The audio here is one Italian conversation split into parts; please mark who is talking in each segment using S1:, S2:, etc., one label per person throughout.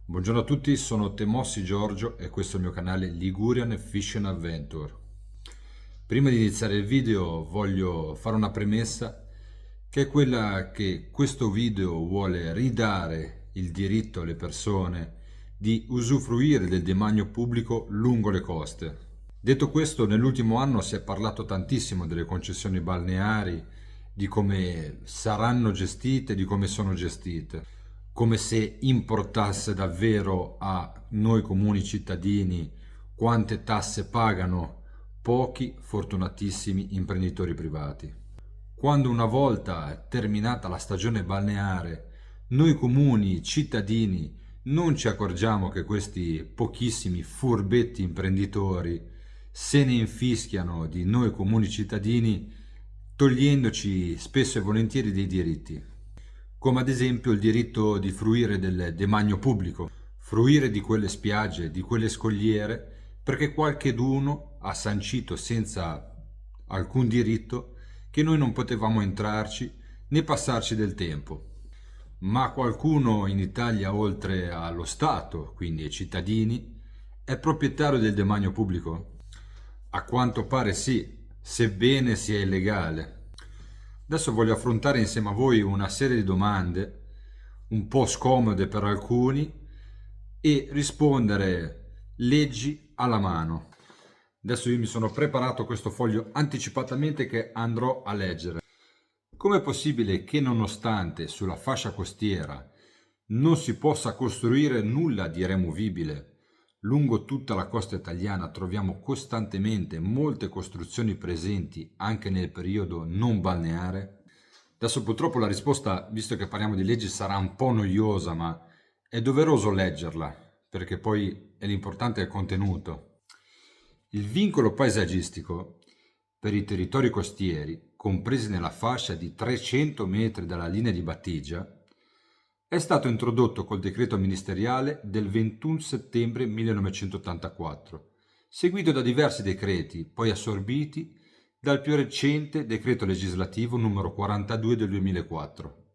S1: Buongiorno a tutti, sono Temossi Giorgio e questo è il mio canale Ligurian Fishing Adventure. Prima di iniziare il video voglio fare una premessa che è quella che questo video vuole ridare il diritto alle persone di usufruire del demanio pubblico lungo le coste. Detto questo, nell'ultimo anno si è parlato tantissimo delle concessioni balneari, di come saranno gestite, di come sono gestite, come se importasse davvero a noi comuni cittadini quante tasse pagano pochi fortunatissimi imprenditori privati. Quando una volta terminata la stagione balneare, noi comuni cittadini non ci accorgiamo che questi pochissimi furbetti imprenditori se ne infischiano di noi comuni cittadini, togliendoci spesso e volentieri dei diritti, come ad esempio il diritto di fruire del demanio pubblico, fruire di quelle spiagge, di quelle scogliere, perché qualcheduno ha sancito senza alcun diritto che noi non potevamo entrarci né passarci del tempo. Ma qualcuno in Italia, oltre allo Stato, quindi ai cittadini, è proprietario del demanio pubblico? A quanto pare sì, sebbene sia illegale. Adesso voglio affrontare insieme a voi una serie di domande un po' scomode per alcuni e rispondere leggi alla mano. Adesso io mi sono preparato questo foglio anticipatamente che andrò a leggere. Com'è possibile che nonostante sulla fascia costiera non si possa costruire nulla di removibile, lungo tutta la costa italiana troviamo costantemente molte costruzioni presenti anche nel periodo non balneare? Adesso purtroppo la risposta, visto che parliamo di leggi, sarà un po' noiosa, ma è doveroso leggerla, perché poi l'importante è il contenuto. Il vincolo paesaggistico per i territori costieri, compresi nella fascia di 300 metri dalla linea di battigia, è stato introdotto col decreto ministeriale del 21 settembre 1984, seguito da diversi decreti, poi assorbiti dal più recente decreto legislativo numero 42 del 2004,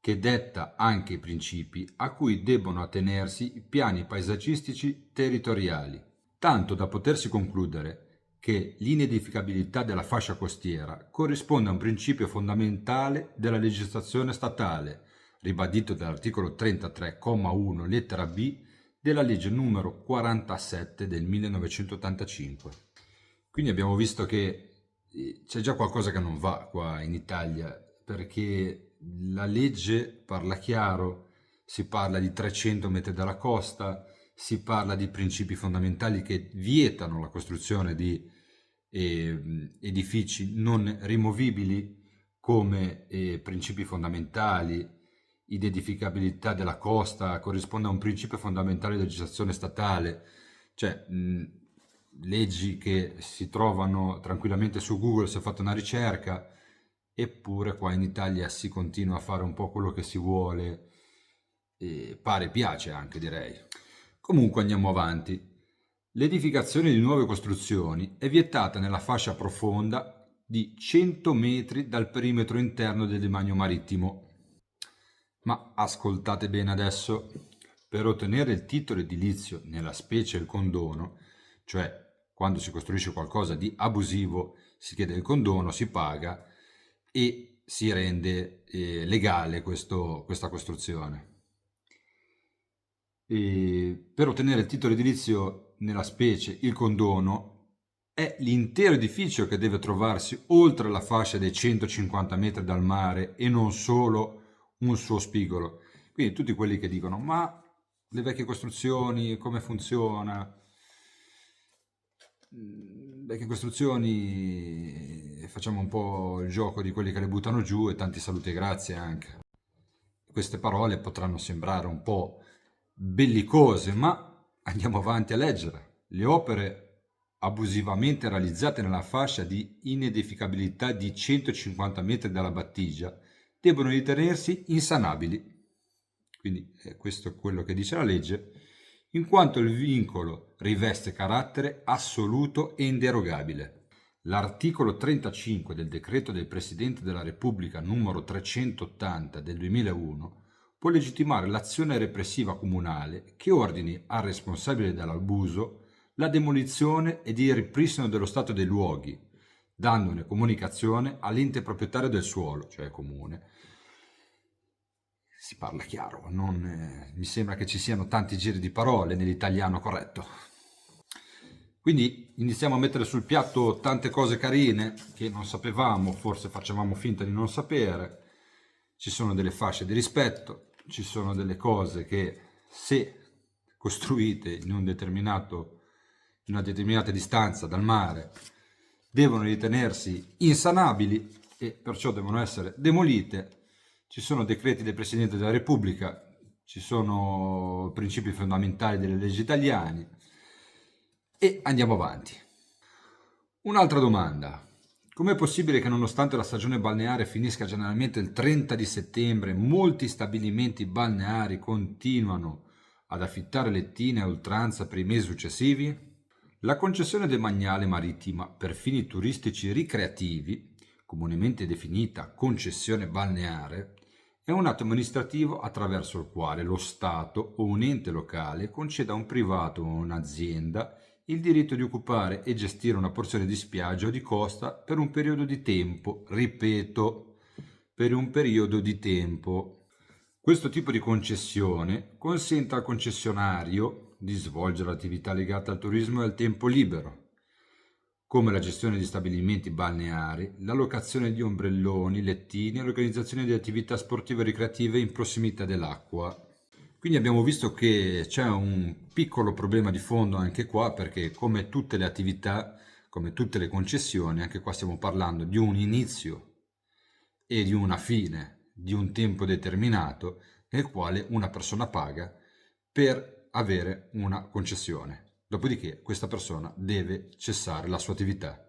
S1: che detta anche i principi a cui debbono attenersi i piani paesaggistici territoriali, tanto da potersi concludere che l'inedificabilità della fascia costiera corrisponde a un principio fondamentale della legislazione statale, ribadito dall'articolo 33,1 lettera B della legge numero 47 del 1985. Quindi abbiamo visto che c'è già qualcosa che non va qua in Italia, perché la legge parla chiaro, si parla di 300 metri dalla costa, si parla di principi fondamentali che vietano la costruzione di edifici non rimovibili come principi fondamentali. Identificabilità della costa corrisponde a un principio fondamentale di legislazione statale, cioè leggi che si trovano tranquillamente su Google se fate una ricerca, eppure qua in Italia si continua a fare un po' quello che si vuole e pare piace anche, direi. Comunque andiamo avanti. L'edificazione di nuove costruzioni è vietata nella fascia profonda di 100 metri dal perimetro interno del demanio marittimo. Ma ascoltate bene adesso, per ottenere il titolo edilizio, nella specie il condono, cioè quando si costruisce qualcosa di abusivo si chiede il condono, si paga e si rende legale questa costruzione. E per ottenere il titolo edilizio nella specie il condono è l'intero edificio che deve trovarsi oltre la fascia dei 150 metri dal mare e non solo un suo spigolo. Quindi tutti quelli che dicono ma le vecchie costruzioni come funziona? Vecchie costruzioni, facciamo un po' il gioco di quelli che le buttano giù e tanti saluti e grazie anche. Queste parole potranno sembrare un po' bellicose, ma andiamo avanti a leggere. Le opere abusivamente realizzate nella fascia di inedificabilità di 150 metri dalla battigia debbono ritenersi insanabili. Quindi questo è quello che dice la legge, in quanto il vincolo riveste carattere assoluto e inderogabile. L'articolo 35 del decreto del Presidente della Repubblica numero 380 del 2001 può legittimare l'azione repressiva comunale che ordini al responsabile dell'abuso la demolizione ed il ripristino dello stato dei luoghi, dandone comunicazione all'ente proprietario del suolo, cioè il comune. Si parla chiaro, non mi sembra che ci siano tanti giri di parole nell'italiano corretto. Quindi iniziamo a mettere sul piatto tante cose carine che non sapevamo, forse facevamo finta di non sapere. Ci sono delle fasce di rispetto, ci sono delle cose che, se costruite in una determinata distanza dal mare, devono ritenersi insanabili e perciò devono essere demolite. Ci sono decreti del Presidente della Repubblica, ci sono principi fondamentali delle leggi italiane e andiamo avanti. Un'altra domanda. Com'è possibile che nonostante la stagione balneare finisca generalmente il 30 di settembre, molti stabilimenti balneari continuano ad affittare lettine a oltranza per i mesi successivi? La concessione demaniale marittima per fini turistici ricreativi, comunemente definita concessione balneare, è un atto amministrativo attraverso il quale lo Stato o un ente locale concede a un privato o un'azienda il diritto di occupare e gestire una porzione di spiaggia o di costa per un periodo di tempo, ripeto, per un periodo di tempo. Questo tipo di concessione consente al concessionario di svolgere attività legate al turismo e al tempo libero, come la gestione di stabilimenti balneari, la locazione di ombrelloni, lettini e l'organizzazione di attività sportive e ricreative in prossimità dell'acqua. Quindi abbiamo visto che c'è un piccolo problema di fondo anche qua, perché come tutte le attività, come tutte le concessioni, anche qua stiamo parlando di un inizio e di una fine, di un tempo determinato nel quale una persona paga per avere una concessione. Dopodiché questa persona deve cessare la sua attività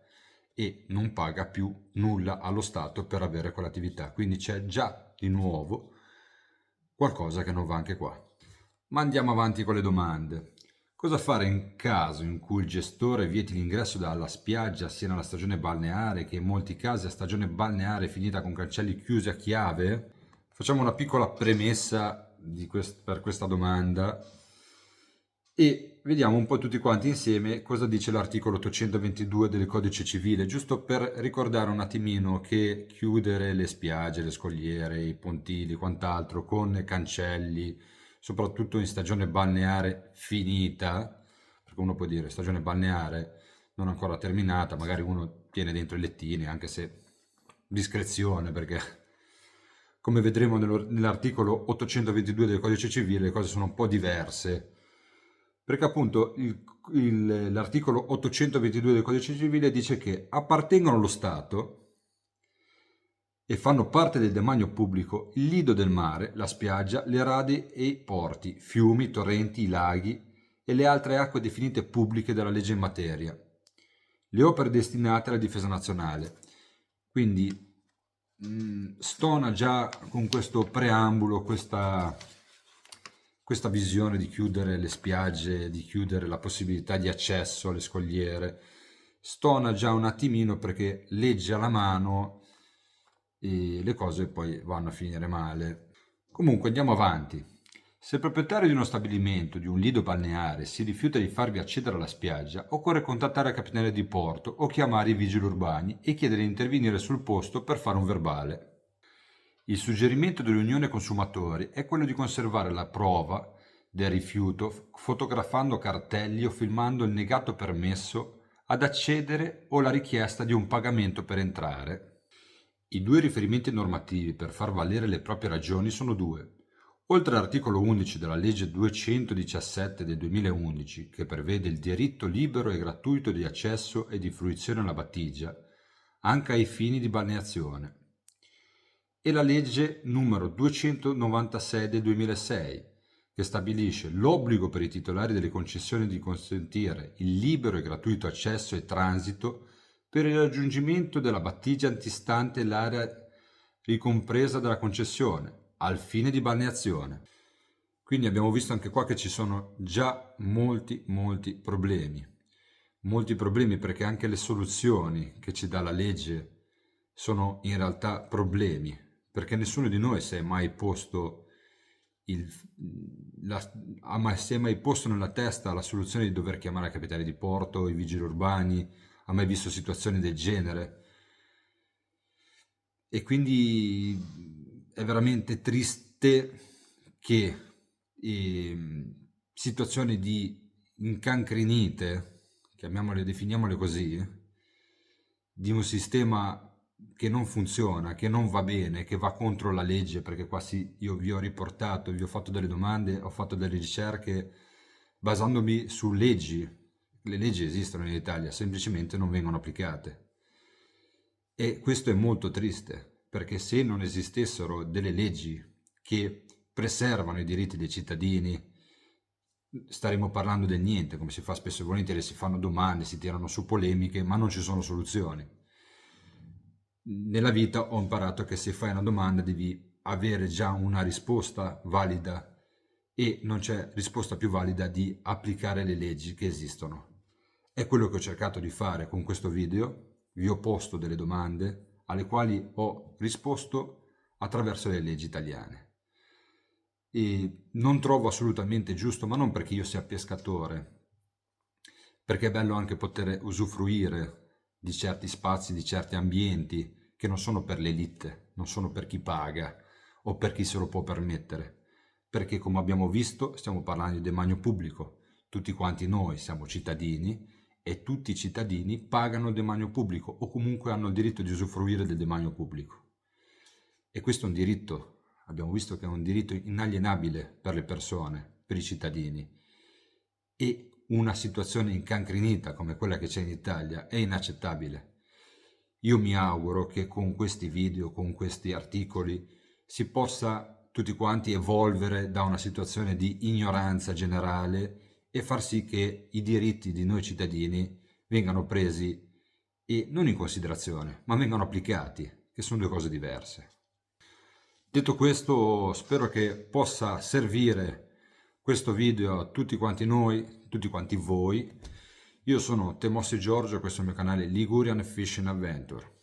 S1: e non paga più nulla allo Stato per avere quell'attività. Quindi c'è già di nuovo qualcosa che non va anche qua. Ma andiamo avanti con le domande. Cosa fare in caso in cui il gestore vieti l'ingresso dalla spiaggia sia nella stagione balneare che in molti casi la stagione balneare è finita con cancelli chiusi a chiave? Facciamo una piccola premessa per questa domanda e vediamo un po' tutti quanti insieme cosa dice l'articolo 822 del Codice Civile, giusto per ricordare un attimino che chiudere le spiagge, le scogliere, i pontili, quant'altro con cancelli, soprattutto in stagione balneare finita, perché uno può dire stagione balneare non ancora terminata, magari uno tiene dentro i lettini, anche se discrezione, perché come vedremo nell'articolo 822 del Codice Civile le cose sono un po' diverse, perché appunto l'articolo 822 del Codice Civile dice che appartengono allo Stato e fanno parte del demanio pubblico il lido del mare, la spiaggia, le rade e i porti, fiumi, torrenti, i laghi e le altre acque definite pubbliche dalla legge in materia, le opere destinate alla difesa nazionale. Quindi stona già con questo preambolo questa visione di chiudere le spiagge, di chiudere la possibilità di accesso alle scogliere. Stona già un attimino perché legge alla mano e le cose poi vanno a finire male. Comunque andiamo avanti. Se il proprietario di uno stabilimento, di un lido balneare, si rifiuta di farvi accedere alla spiaggia, occorre contattare la capitaneria di porto o chiamare i vigili urbani e chiedere di intervenire sul posto per fare un verbale. Il suggerimento dell'Unione Consumatori è quello di conservare la prova del rifiuto fotografando cartelli o filmando il negato permesso ad accedere o la richiesta di un pagamento per entrare. I due riferimenti normativi per far valere le proprie ragioni sono due. Oltre all'articolo 11 della legge 217 del 2011, che prevede il diritto libero e gratuito di accesso e di fruizione alla battigia, anche ai fini di balneazione, e la legge numero 296 del 2006, che stabilisce l'obbligo per i titolari delle concessioni di consentire il libero e gratuito accesso e transito per il raggiungimento della battigia antistante l'area ricompresa dalla concessione, al fine di balneazione. Quindi abbiamo visto anche qua che ci sono già molti problemi. Molti problemi perché anche le soluzioni che ci dà la legge sono in realtà problemi, perché nessuno di noi si è mai posto il, si è mai posto nella testa la soluzione di dover chiamare i capitani di porto, i vigili urbani? Ha mai visto situazioni del genere? E quindi è veramente triste che situazioni di incancrenite, chiamiamole, definiamole così, di un sistema che non funziona, che non va bene, che va contro la legge, perché qua sì, io vi ho riportato, vi ho fatto delle domande, ho fatto delle ricerche basandomi su leggi. Le leggi esistono in Italia, semplicemente non vengono applicate. E questo è molto triste, perché se non esistessero delle leggi che preservano i diritti dei cittadini, staremo parlando del niente, come si fa spesso e volentieri, si fanno domande, si tirano su polemiche, ma non ci sono soluzioni. Nella vita ho imparato che se fai una domanda devi avere già una risposta valida e non c'è risposta più valida di applicare le leggi che esistono. È quello che ho cercato di fare con questo video. Vi ho posto delle domande alle quali ho risposto attraverso le leggi italiane. E non trovo assolutamente giusto, ma non perché io sia pescatore, perché è bello anche poter usufruire di certi spazi, di certi ambienti che non sono per l'elite, non sono per chi paga o per chi se lo può permettere, perché come abbiamo visto stiamo parlando di demanio pubblico, tutti quanti noi siamo cittadini e tutti i cittadini pagano il demanio pubblico o comunque hanno il diritto di usufruire del demanio pubblico. E questo è un diritto, abbiamo visto che è un diritto inalienabile per le persone, per i cittadini. E una situazione incancrenita come quella che c'è in Italia è inaccettabile. Io mi auguro che con questi video, con questi articoli, si possa tutti quanti evolvere da una situazione di ignoranza generale e far sì che i diritti di noi cittadini vengano presi e non in considerazione, ma vengano applicati, che sono due cose diverse. Detto questo, spero che possa servire questo video a tutti quanti noi, tutti quanti voi. Io sono Temossi Giorgio, questo è il mio canale Ligurian Fishing Adventure.